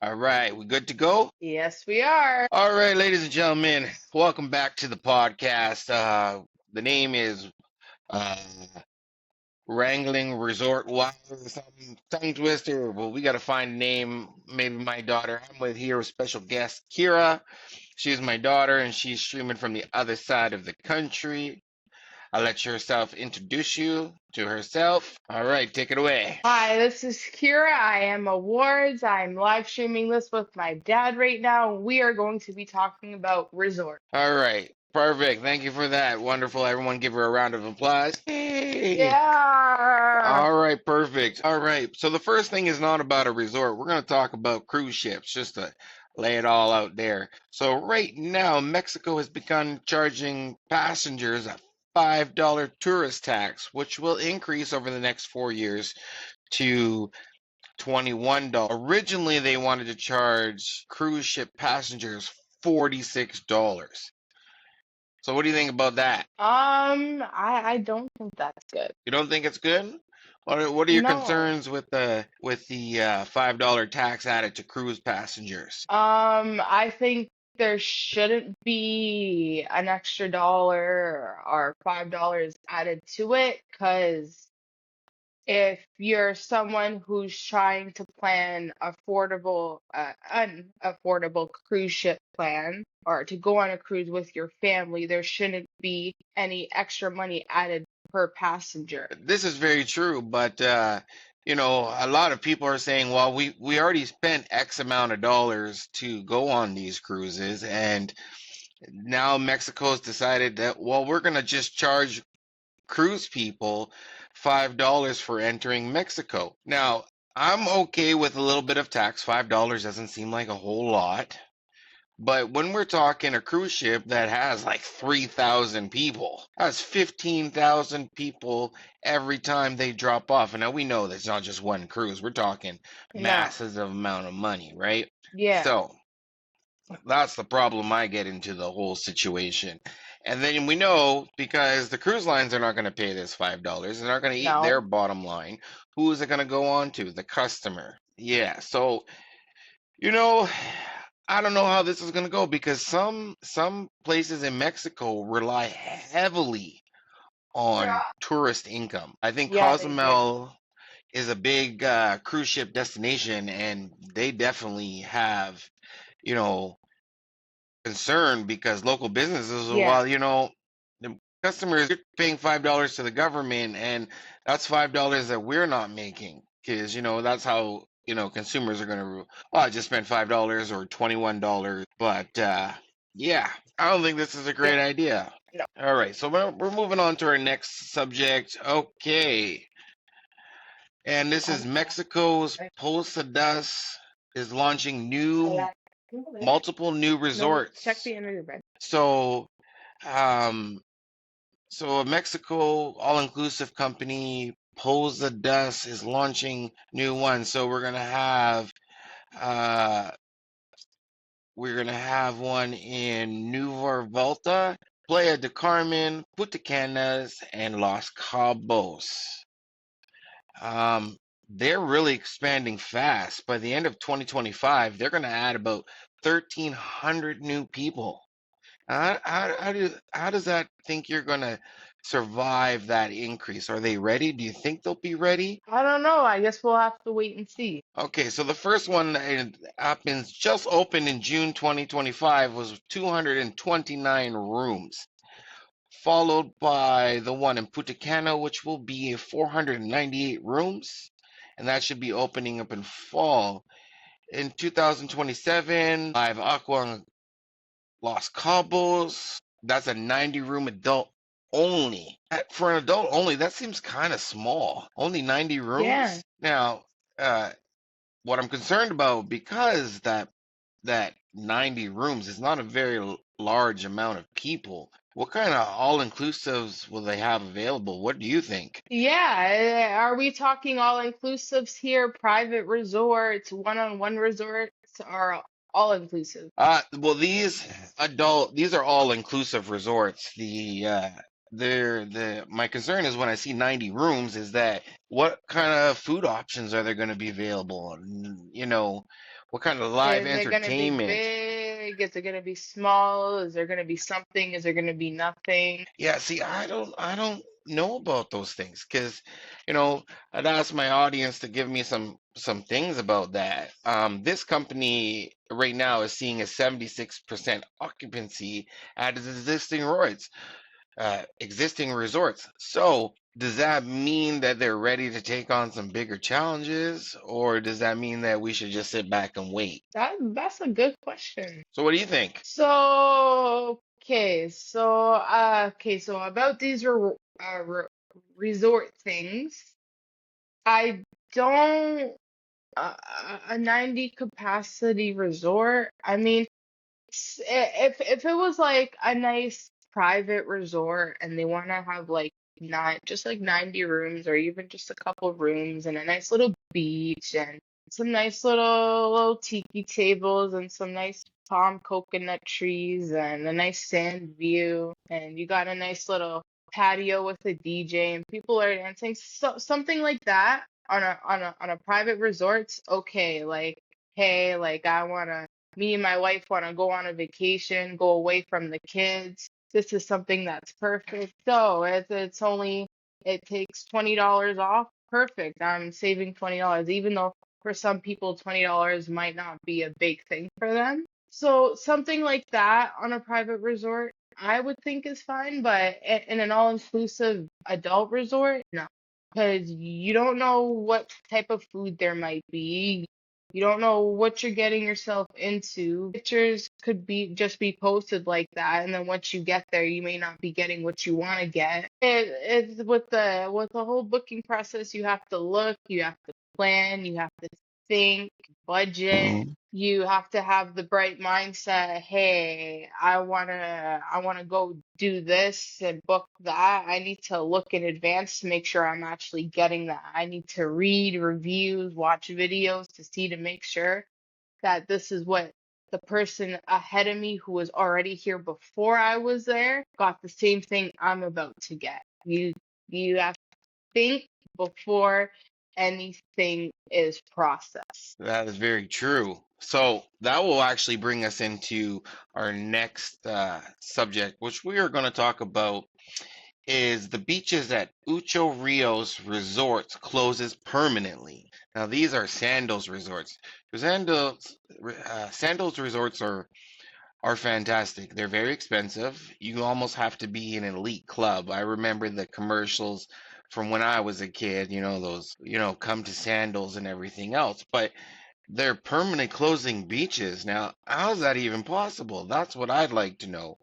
All right, we good to go? Yes, we are. All right, ladies and gentlemen, welcome back to the podcast. The name is uh, Wrangling Resort Wives. Some tongue twister. Well, we got to find a name. Maybe my daughter. I'm with here with special guest Kira. She's my daughter, and she's streaming from the other side of the country. I'll let herself introduce you to herself. All right, take it away. Hi, this is Kira. I am Awards. I'm live streaming this with my dad right now. We are going to be talking about resort. All right. Perfect. Thank you for that. Wonderful. Everyone give her a round of applause. Hey. Yeah. All right. Perfect. All right. So the first thing is not about a resort. We're going to talk about cruise ships just to lay it all out there. So right now, Mexico has begun charging passengers a $5 tourist tax, which will increase over the next 4 years to $21. Originally, they wanted to charge cruise ship passengers $46. So what do you think about that? I don't think that's good. You don't think it's good? What are your No. concerns with the $5 tax added to cruise passengers? I think there shouldn't be an extra dollar or $5 added to it because if you're someone who's trying to plan an affordable cruise ship plan or to go on a cruise with your family, there shouldn't be any extra money added per passenger. This is very true, but a lot of people are saying, well, we already spent X amount of dollars to go on these cruises, and now Mexico's decided that, well, we're gonna just charge cruise people $5 for entering Mexico. Now, I'm okay with a little bit of tax. $5 doesn't seem like a whole lot. But when we're talking a cruise ship that has like 3,000 people, that's 15,000 people every time they drop off. And now we know that's not just one cruise. We're talking No. massive amount of money, right? Yeah. So that's the problem I get into the whole situation. And then we know because the cruise lines are not going to pay this $5, they're not going to eat their No. bottom line. Who is it going to go on to? The customer. Yeah. So, you know, I don't know how this is going to go because some places in Mexico rely heavily on tourist income. I think Yeah, they do. Cozumel is a big cruise ship destination, and they definitely have, you know, concern because local businesses are, Yeah. well, the customers are paying $5 to the government, and that's $5 that we're not making because, that's how, consumers are going to, oh, I just spent $5 or $21. But yeah, I don't think this is a Yeah. great idea. No. All right, so we're moving on to our next subject. Okay, and this is Mexico's Posadas is launching multiple new No, check resorts. the end of your bed. So, um, so a Mexico all-inclusive company, Posadas, is launching new ones. So uh, we're gonna have one in Nueva Volta, Playa del Carmen, Punta Canas, and Los Cabos. Um, they're really expanding fast. By the end of 2025, they're gonna add about 1,300 new people. How does that think you're gonna survive that increase? Are they ready? Do you think they'll be ready? I don't know. I guess we'll have to wait and see. Okay, so the first one happens just opened in June 2025 was 229 rooms, followed by the one in Punta Cana, which will be 498 rooms, and that should be opening up in fall. In 2027, Live Aqua Los Cabos. That's a 90-room adult only. For an adult only, that seems kind of small. Only 90 Yeah. rooms. Now, uh, what I'm concerned about because that 90 rooms is not a very large amount of people. What kind of all-inclusives will they have available? What do you think? Yeah. Are we talking all inclusives here? Private resorts, one-on-one resorts, or all inclusive? Well, these are all inclusive resorts. My concern is when I see 90 rooms is that what kind of food options are there going to be available? What kind of live Is it gonna be entertainment? big? Is it gonna be small? Is there gonna be something? Is there gonna be nothing? Yeah, see, I don't know about those things because, you know, I'd ask my audience to give me some things about that. This company right now is seeing a 76% occupancy at its existing resorts. So, does that mean that they're ready to take on some bigger challenges, or does that mean that we should just sit back and wait? That's a good question. So, what do you think? So about these resort things, I don't a 90 capacity resort. I mean, if it was like a nice private resort and they want to have like not just like 90 rooms or even just a couple rooms and a nice little beach and some nice little tiki tables and some nice palm coconut trees and a nice sand view and you got a nice little patio with a DJ and people are dancing, so something like that on a private resort's okay. Like, hey, like I wanna me and my wife want to go on a vacation, go away from the kids. This is something that's perfect. So it's only it takes $20 off. Perfect. I'm saving $20, even though for some people $20 might not be a big thing for them. So something like that on a private resort, I would think is fine, but in an all-inclusive adult resort, no. Because you don't know what type of food there might be. You don't know what you're getting yourself into. Pictures could be just be posted like that, and then once you get there, you may not be getting what you want to get. It's with the whole booking process, you have to look, you have to plan, you have to think, budget. Mhm. You have to have the bright mindset. Hey, I wanna go do this and book that. I need to look in advance to make sure I'm actually getting that. I need to read reviews, watch videos to see to make sure that this is what the person ahead of me who was already here before I was there got the same thing I'm about to get. You have to think before anything is processed. That is very true. So that will actually bring us into our next subject, which we are going to talk about is the beaches at Ocho Rios resorts closes permanently. Now these are Sandals resorts. Sandals resorts are fantastic. They're very expensive. You almost have to be in an elite club. I remember the commercials from when I was a kid, you know, those, you know, come to Sandals and everything else. But they're permanent closing beaches. Now, how's that even possible? That's what I'd like to know.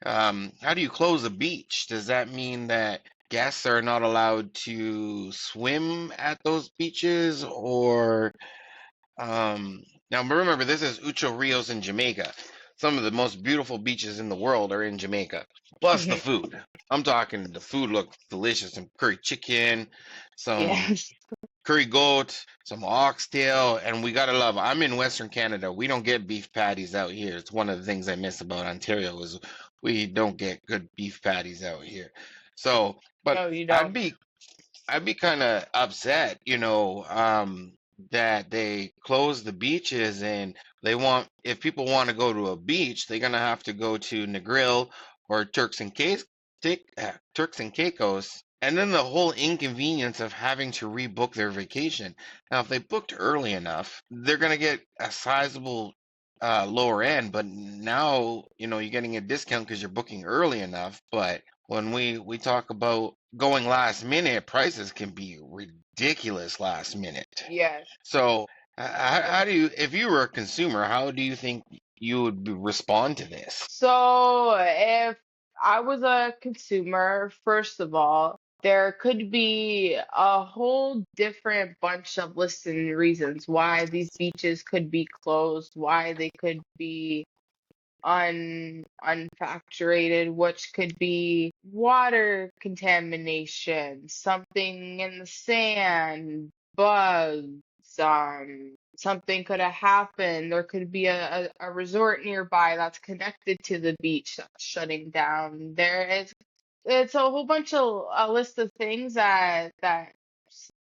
How do you close a beach? Does that mean that guests are not allowed to swim at those beaches? Or, now remember, this is Ocho Rios in Jamaica. Some of the most beautiful beaches in the world are in Jamaica. Plus the food. I'm talking the food looks delicious. Some curry chicken, some Yes. curry goat, some oxtail, and we gotta love. I'm in Western Canada. We don't get beef patties out here. It's one of the things I miss about Ontario is we don't get good beef patties out here. So, but No, you I'd don't. be I'd be kind of upset, you know, that they close the beaches and they want, if people want to go to a beach, they're gonna have to go to Negril or Turks and Caicos, and then the whole inconvenience of having to rebook their vacation. Now, if they booked early enough, they're gonna get a sizable lower end, but now, you know, you're getting a discount because you're booking early enough, but when we talk about going last minute, prices can be ridiculous last minute. Yes. So, how do you, if you were a consumer, how do you think you would respond to this? So if I was a consumer, first of all, there could be a whole different bunch of lists and reasons why these beaches could be closed, why they could be unfacturated, which could be water contamination, something in the sand, bugs, something could have happened. There could be a resort nearby that's connected to the beach that's shutting down. There is it's a whole bunch of a list of things that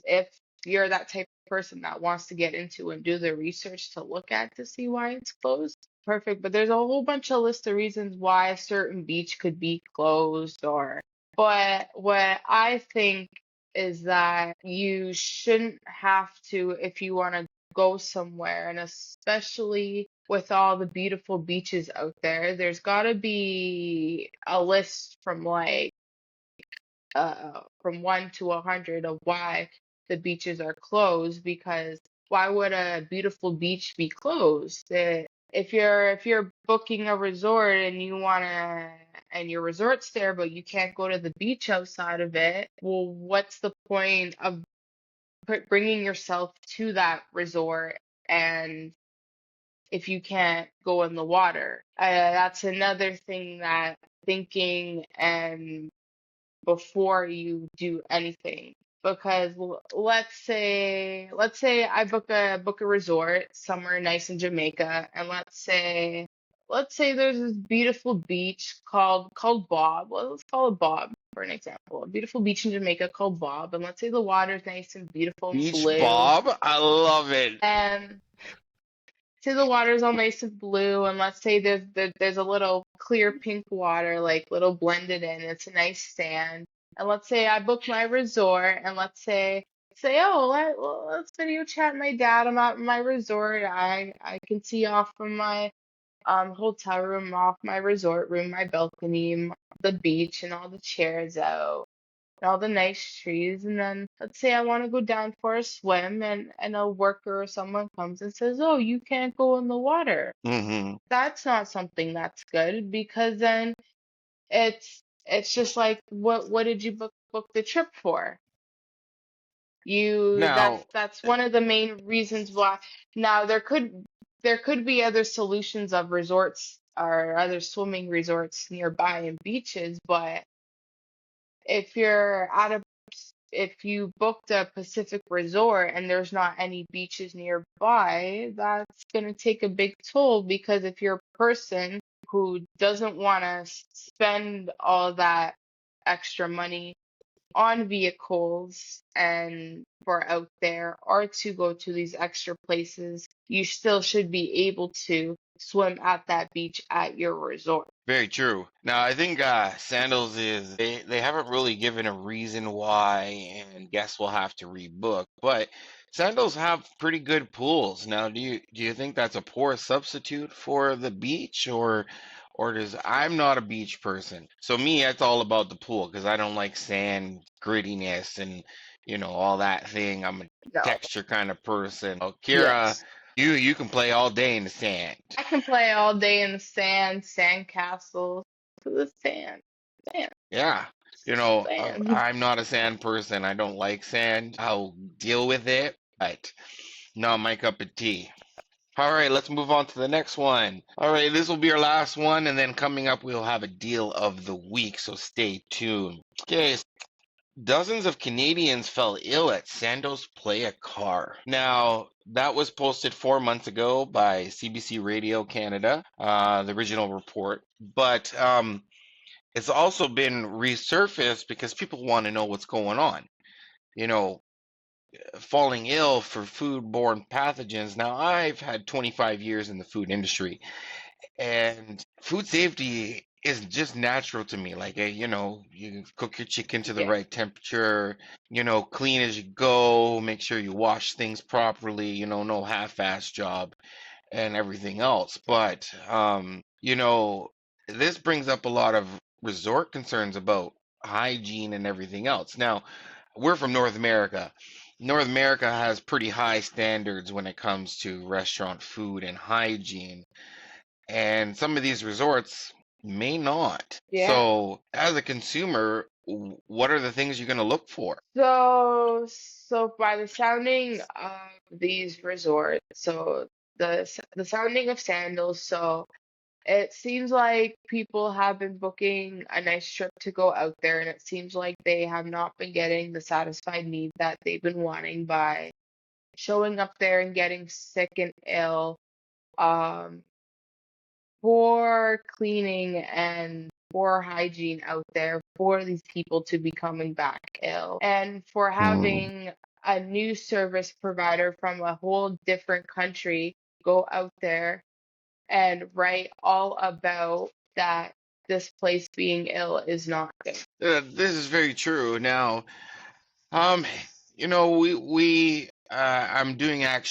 if you're that type person that wants to get into and do the research to look at to see why it's closed. Perfect. But there's a whole bunch of list of reasons why a certain beach could be closed or but what I think is that you shouldn't have to if you want to go somewhere, and especially with all the beautiful beaches out there, there's got to be a list from 1 to 100 of why the beaches are closed because why would a beautiful beach be closed? If you're booking a resort and your resort's there but you can't go to the beach outside of it, well, what's the point of bringing yourself to that resort and if you can't go in the water? That's another thing that thinking and before you do anything. Because let's say I book a resort somewhere nice in Jamaica, and let's say there's this beautiful beach called Bob. Well, let's call it Bob for an example. A beautiful beach in Jamaica called Bob, and let's say the water's nice and beautiful and Beach blue. Bob, I love it. And say the water's all nice and blue, and let's say there's a little clear pink water, like little blended in. It's a nice sand. And let's say I book my resort, and let's say oh let's video chat my dad. I'm at my resort. I can see off from my hotel room, off my resort room, my balcony, the beach, and all the chairs out and all the nice trees. And then let's say I want to go down for a swim and a worker or someone comes and says, "Oh, you can't go in the water." Hmm. That's not something that's good because then it's just like what did you book the trip for? You Now, that's one of the main reasons why. Now there could be other solutions of resorts or other swimming resorts nearby and beaches, but if you're at a if you booked a Pacific resort and there's not any beaches nearby, that's going to take a big toll because if you're a person who doesn't want to spend all that extra money on vehicles and for out there or to go to these extra places, you still should be able to swim at that beach at your resort. very true. Now, I think Sandals is they haven't really given a reason why, and guests will have to rebook. But Sandals have pretty good pools. Now, do you think that's a poor substitute for the beach, or does I'm not a beach person, so me, it's all about the pool because I don't like sand grittiness and all that thing. I'm a No. texture kind of person. Oh, Kira, Yes. you can play all day in the sand. I can play all day in the sand, sand castles, to the sand, sand, Yeah. sand. I'm not a sand person. I don't like sand. I'll deal with it, but not my cup of tea. All right, let's move on to the next one. All right, this will be our last one, and then coming up, we'll have a deal of the week, so stay tuned. Okay, dozens of Canadians fell ill at Sandals Playa Car. Now, that was posted 4 months ago by CBC Radio Canada, the original report. But it's also been resurfaced because people want to know what's going on. You know, falling ill for foodborne pathogens. Now, I've had 25 years in the food industry, and food safety is just natural to me. Like, you cook your chicken to the Yeah. right temperature, clean as you go, make sure you wash things properly, no half-ass job and everything else. But this brings up a lot of resort concerns about hygiene and everything else. Now, we're from North America. North America has pretty high standards when it comes to restaurant food and hygiene, and some of these resorts may not. Yeah. So, as a consumer, what are the things you're going to look for? So by the sounding of these resorts, so the sounding of Sandals, so it seems like people have been booking a nice trip to go out there, and it seems like they have not been getting the satisfied need that they've been wanting by showing up there and getting sick and ill. Um, Poor cleaning and poor hygiene out there for these people to be coming back ill and for Mm. having a new service provider from a whole different country go out there and write all about that this place being ill is not good. This is very true. Now, Um, I'm doing a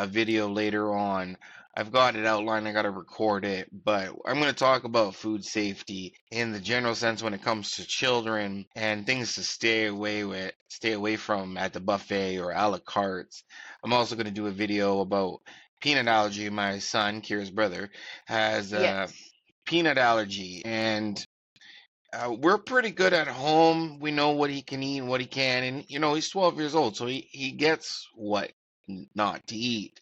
video later on. I've got it outlined, I gotta record it, but I'm gonna talk about food safety in the general sense when it comes to children and things to stay away from at the buffet or a la cartes. I'm also gonna do a video about peanut allergy. My son, Kira's brother, has a Yes, peanut allergy, and we're pretty good at home. We know what he can eat and what he can, and he's 12 years old, so he gets what not to eat.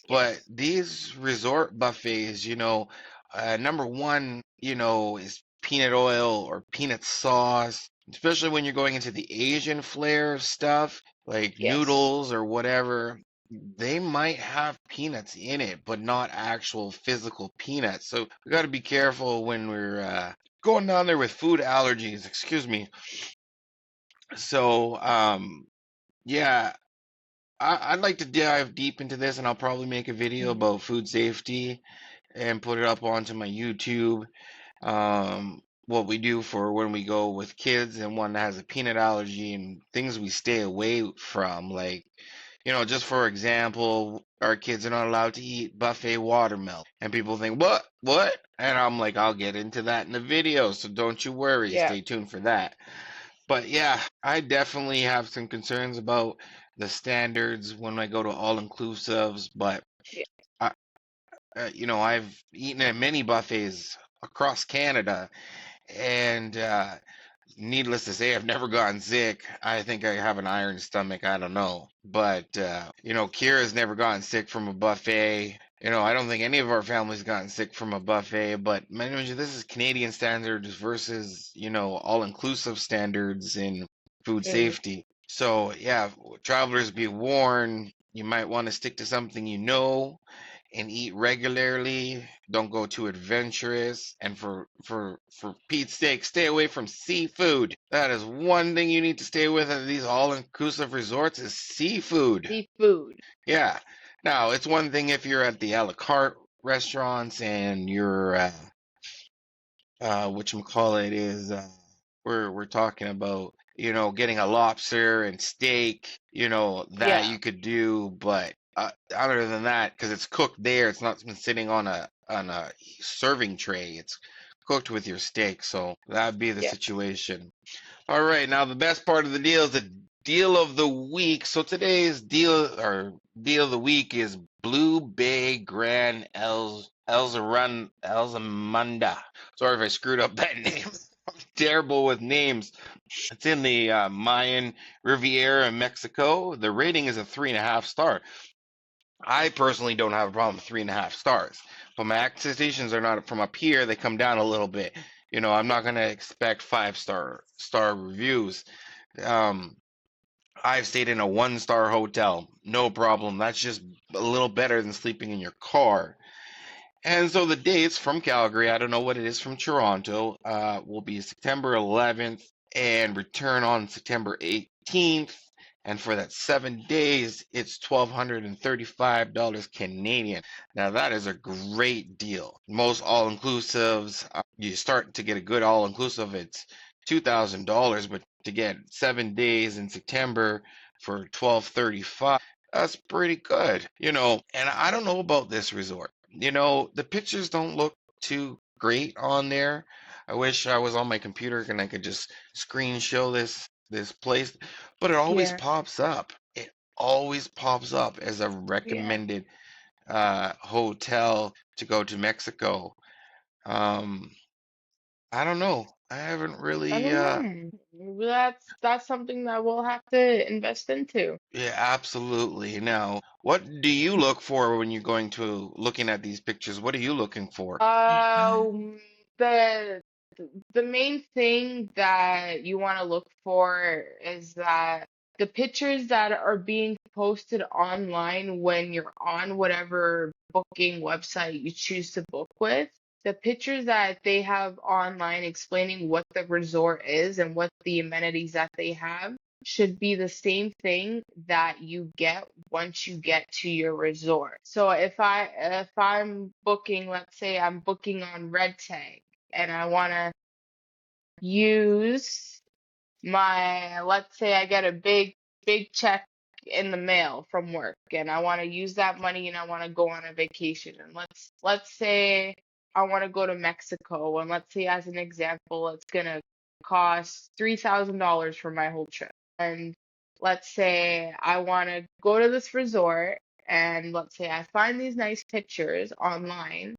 But yes, these resort buffets, number one, is peanut oil or peanut sauce, especially when you're going into the Asian flair of stuff like yes. noodles or whatever. They might have peanuts in it, but not actual physical peanuts. So we got to be careful when we're going down there with food allergies. Excuse me. So, yeah, I'd like to dive deep into this, and I'll probably make a video Mhm. about food safety and put it up onto my YouTube. What we do for when we go with kids and one that has a peanut allergy and things we stay away from. Like, just for example, our kids are not allowed to eat buffet watermelon. And people think, what? What? And I'm like, I'll get into that in the video, so don't you worry. Yeah, Stay tuned for that. But yeah, I definitely have some concerns about the standards when I go to all inclusives. But yeah, I, I've eaten at many buffets across Canada, and needless to say, I've never gotten sick. I think I have an iron stomach. I don't know. But, Kira's never gotten sick from a buffet. I don't think any of our families gotten sick from a buffet. But, mind you, this is Canadian standards versus, all inclusive standards in food mhm, safety. So, yeah, travelers be warned. You might want to stick to something and eat regularly. Don't go too adventurous. And for Pete's sake, stay away from seafood. That is one thing you need to stay with at these all-inclusive resorts is seafood. seafood. Yeah. Now, it's one thing if you're at the a la carte restaurants and you're whatchamacallit is we're talking about getting a lobster and steak that Yeah, you could do, but other than that, because it's cooked there, it's not been sitting on a serving tray, it's cooked with your steak, so that'd be the yeah, situation. All right, now the best part of the deal is the deal of the week. So today's deal of the week is Blue Bay Grand Elzamunda. Sorry if I screwed up that name. I'm terrible with names. It's in the Mayan Riviera in Mexico. The rating is a 3.5 star. I personally don't have a problem with 3.5 stars, but my expectations are not from up here. They come down a little bit. I'm not gonna expect five star reviews. Um, I've stayed in a 1 star hotel, no problem. That's just a little better than sleeping in your car. And so the dates from Calgary, I don't know what it is from Toronto, will be September 11th and return on September 18th. And for that 7 days, it's $1,235 Canadian. Now that is a great deal. Most all-inclusives, you start to get a good all-inclusive, it's $2,000, but to get 7 days in September for 1,235, that's pretty good. And I don't know about this resort. The pictures don't look too great on there. I wish I was on my computer and I could just screen show this place, but it always yeah, pops up. It always pops up as a yeah. recommended hotel to go to Mexico. Um, I don't know. I haven't I really don't know. That's something that we'll have to invest into. yeah, absolutely. Now, what do you look for when you're going to looking at these pictures? What are you looking for? Um, the the main thing that you want to look for is that the pictures that are being posted online when you're on whatever booking website you choose to book with, the pictures that they have online explaining what the resort is and what the amenities that they have. should be the same thing that you get once you get to your resort. So if I'm booking, let's say I'm booking on Red Tag and I want to use my, let's say I get a big check in the mail from work and I want to use that money and I want to go on a vacation, and let's say I want to go to Mexico, and let's say as an example it's gonna cost $3,000 for my whole trip. And let's say I want to go to this resort, and let's say I find these nice pictures online,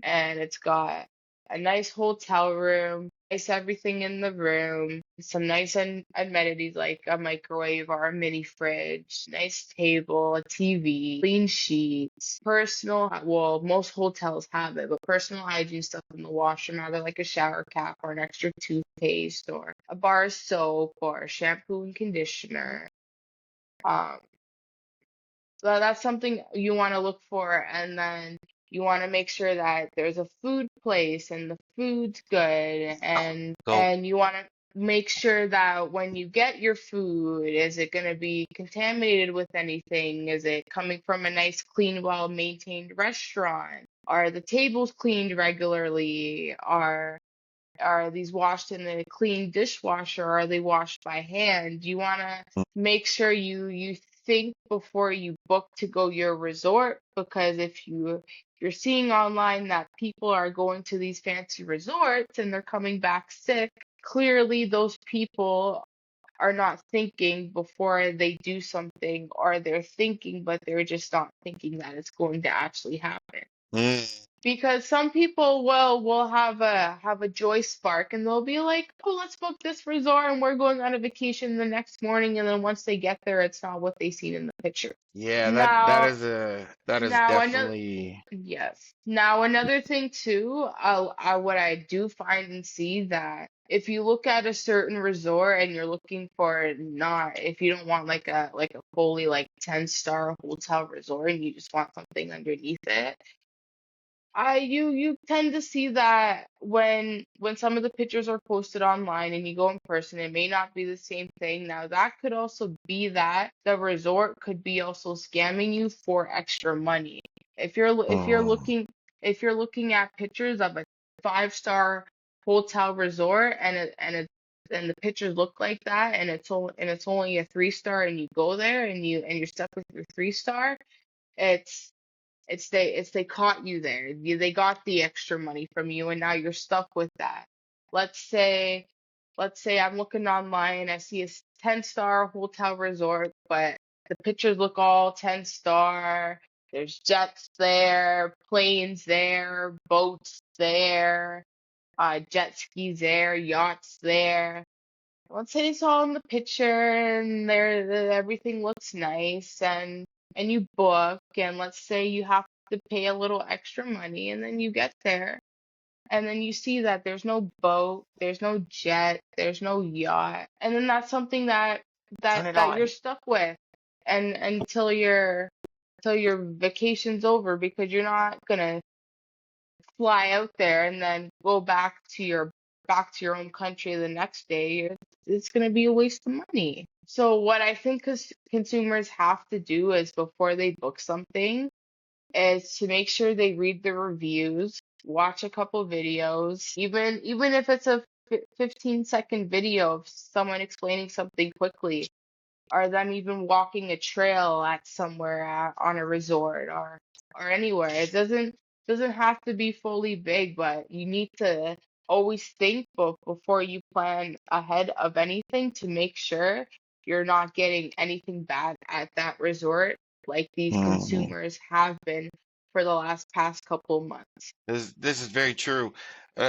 and it's got a nice hotel room, nice everything in the room, some nice amenities like a microwave or a mini fridge, nice table, a TV, clean sheets, personal, well, most hotels have it, but personal hygiene stuff in the washroom, either like a shower cap or an extra toothpaste or a bar of soap or shampoo and conditioner. Um, so that's something you want to look for, and then you want to make sure that there's a food place and the food's good, Go. and you want to make sure that when you get your food, is it going to be contaminated with anything? Is it coming from a nice, clean, well-maintained restaurant? Are the tables cleaned regularly? Are these washed in a clean dishwasher, or are they washed by hand? You want to make sure you think before you book to go your resort, because if you're seeing online that people are going to these fancy resorts and they're coming back sick, clearly those people are not thinking before they do something, or they're thinking but they're just not thinking that it's going to actually happen. Mm, Because some people will have a joy spark, and they'll be like, "Oh, let's book this resort and we're going on a vacation the next morning," and then once they get there, it's not what they seen in the picture. yeah, Now, that is now another definitely. yes. Now another thing too, what I do find and see that if you look at a certain resort and you're looking for, not, if you don't want like a fully like 10-star hotel resort and you just want something underneath it, you tend to see that when some of the pictures are posted online and you go in person, it may not be the same thing. Now that could also be that the resort could be also scamming you for extra money. Mm, If you're looking at pictures of a 5-star hotel resort, and the pictures look like that, and it's only a 3-star, and you go there and you're stuck with your 3-star, it's it's they caught you there. They got the extra money from you, and now you're stuck with that. Let's say let's say I'm looking online, I see a 10-star hotel resort, but the pictures look all 10-star. There's jets there, planes there, boats there, jet skis there, yachts there. Let's say it's all in the picture and everything looks nice, and you book, and let's say you have to pay a little extra money, and then you get there and then you see that there's no boat, there's no jet, there's no yacht, and then that's something turn it that you're on. stuck with, and until your vacation's over, because you're not gonna fly out there and then go back to your own country the next day. It's going to be a waste of money. So what I think consumers have to do is, before they book something, is to make sure they read the reviews, watch a couple videos, even if it's a 15-second video of someone explaining something quickly, or them even walking a trail at somewhere on a resort, or anywhere. It doesn't have to be fully big, but you need to always think before you plan ahead of anything, to make sure you're not getting anything bad at that resort, like these Mm. consumers have been for the past couple months. This is very true.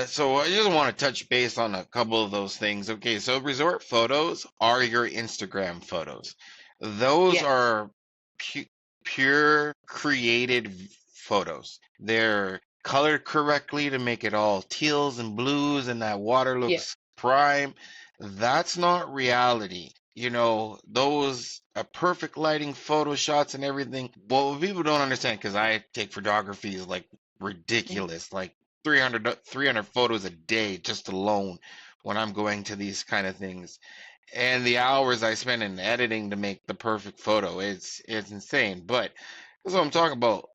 So I just want to touch base on a couple of those things. Okay, so resort photos are your Instagram photos. Those Yes, are pu pure created photos. They're colored correctly to make it all teals and blues, and that water yeah, looks prime. That's not reality. You know, those perfect lighting, photo shots, and everything. Well, what people don't understand, because I take photography is like mhm, ridiculous, like 300 photos a day just alone when I'm going to these kind of things. and the hours I spend in editing to make the perfect photo, it's insane. But that's what I'm talking about.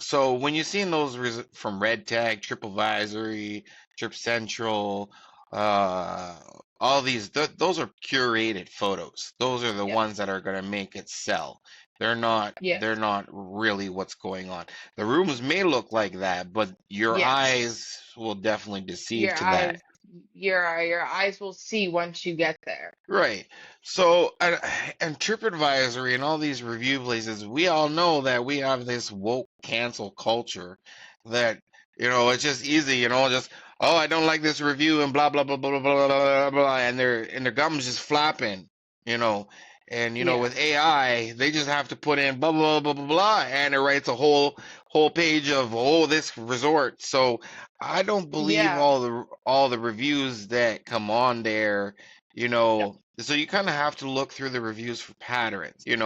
So when you're seeing those from Red Tag, TripAdvisory, Trip Central, uh, all these, those are curated photos. Those are the Yes. ones that are gonna make it sell. Yes. They're not really what's going on. The rooms may look like that, but your Yes. eyes will definitely deceive Your to that. eyes your eyes will see once you get there. Right. So, and TripAdvisory and all these review places, we all know that we have this woke cancel culture that, it's just easy, just, oh, I don't like this review and blah, blah, blah, blah, blah, blah, blah, blah, and their gums just flapping, you know. And, Yeah. with AI, they just have to put in blah, blah, blah, blah, blah, and it writes a whole page of, oh, this resort. So I don't believe Yeah. all the reviews that come on there, Yep. so you kind of have to look through the reviews for patterns. If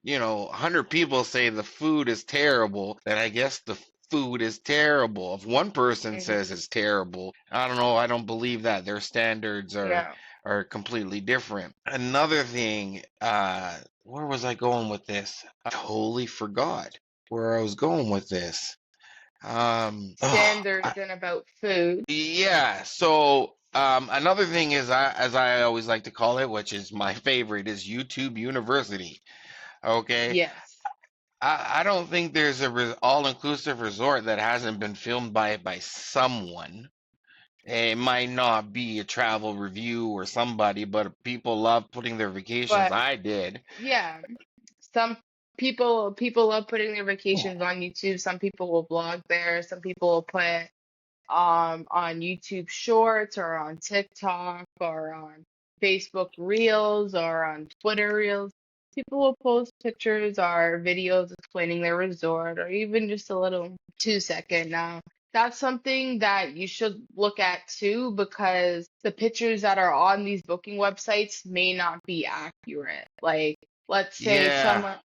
100 people say the food is terrible, then I guess the food is terrible. If one person says Hmm. it's terrible, I don't know, I don't believe that. Their standards No. are completely different. Another thing, where was I going with this? I totally forgot where I was going with this. Standards and about food. Yeah. So another thing is, as I always like to call it, which is my favorite, is YouTube University. Okay. Yes. I don't think there's a all-inclusive resort that hasn't been filmed by someone. It might not be a travel review or somebody, but people love putting their vacations. But I did. yeah, some people love putting their vacations on YouTube. Some people will blog there. Some people will put on YouTube Shorts or on TikTok or on Facebook Reels or on Twitter Reels. People will post pictures or videos explaining their resort or even just a little 2 second. Now, that's something that you should look at too because the pictures that are on these booking websites may not be accurate. Like, let's say Yeah.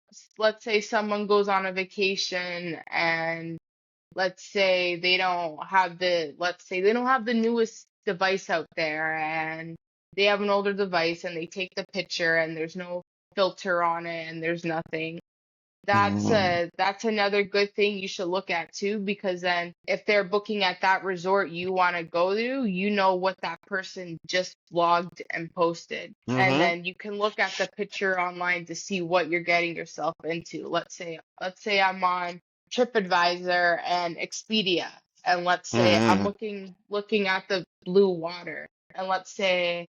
someone goes on a vacation and let's say they don't have the newest device out there and they have an older device and they take the picture and there's no filter on it and there's nothing. Mhm. That's another good thing you should look at too, because then if they're booking at that resort you want to go to, you know what that person just vlogged and posted. And Mhm. then you can look at the picture online to see what you're getting yourself into. Let's say I'm on TripAdvisor and Expedia, and Mhm. looking at the blue water, and let's say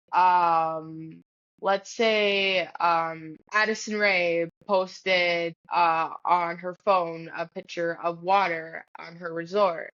Addison Rae posted on her phone a picture of water on her resort.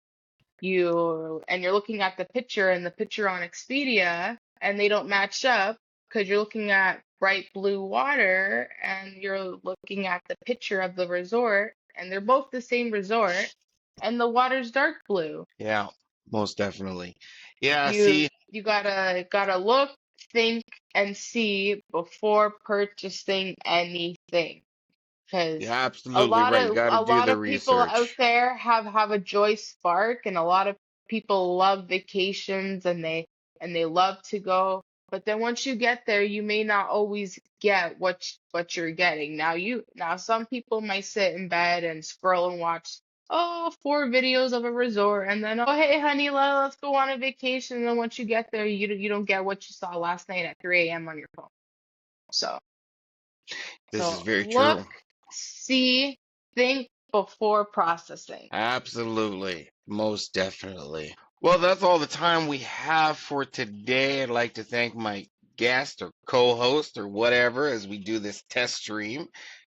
You're looking at the picture and the picture on Expedia and they don't match up because you're looking at bright blue water and you're looking at the picture of the resort and they're both the same resort and the water's dark blue. Yeah. Most definitely. Yeah. You See. you gotta look, think, and see before purchasing anything. You're Because absolutely right. You got to a do lot the of people out research. there have a joy spark, and a lot of people love vacations and they love to go. But then once you get there, you may not always get what you're getting. Now some people might sit in bed and scroll and watch 4 videos of a resort, and then hey honey, let's go on a vacation. And then once you get there, you don't get what you saw last night at 3 a.m. on your phone. So. This is So very look, true. see, think before processing. Absolutely. Most definitely. Well, that's all the time we have for today. I'd like to thank my guest or co-host or whatever as we do this test stream,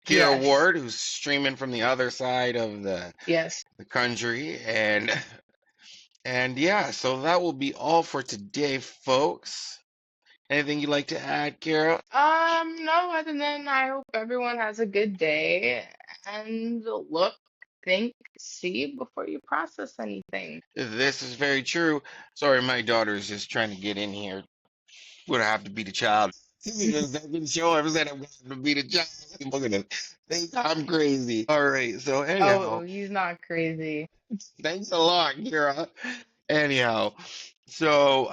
Kira Yes, Ward, who's streaming from the other side of yes. the country. And yeah, so that will be all for today, folks. Anything you'd like to add, Kira? No, other than I hope everyone has a good day and look, think, see before you process anything. This is very true. Sorry, my daughter's just trying to get in here. Would have to be the child. This is the second show I've said I'm going to be the child. People are gonna think I'm crazy. All right. So Oh, anyhow, he's not crazy. thanks a lot, Kira. Anyhow, so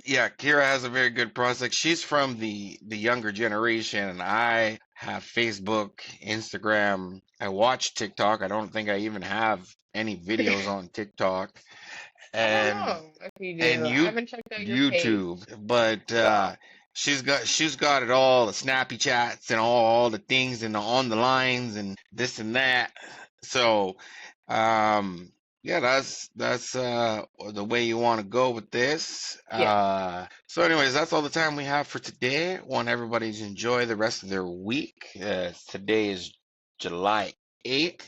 Yeah, Kira has a very good prospect. She's from the younger generation, and I have Facebook, Instagram. I watch TikTok. I don't think I even have any videos on TikTok, I don't and know if you and do. I you haven't checked out your page. YouTube, but So, she's got it all, the snappy chats and all the things and on the lines and this and that. So, yeah, that's the way you want to go with this. yeah. So anyways, that's all the time we have for today. Want everybody to enjoy the rest of their week. Today is July 8th.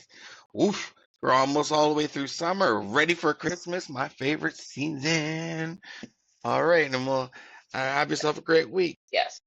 Oof. We're almost all the way through summer, ready for Christmas, my favorite season. All right, and we'll have yourself a great week. Yes.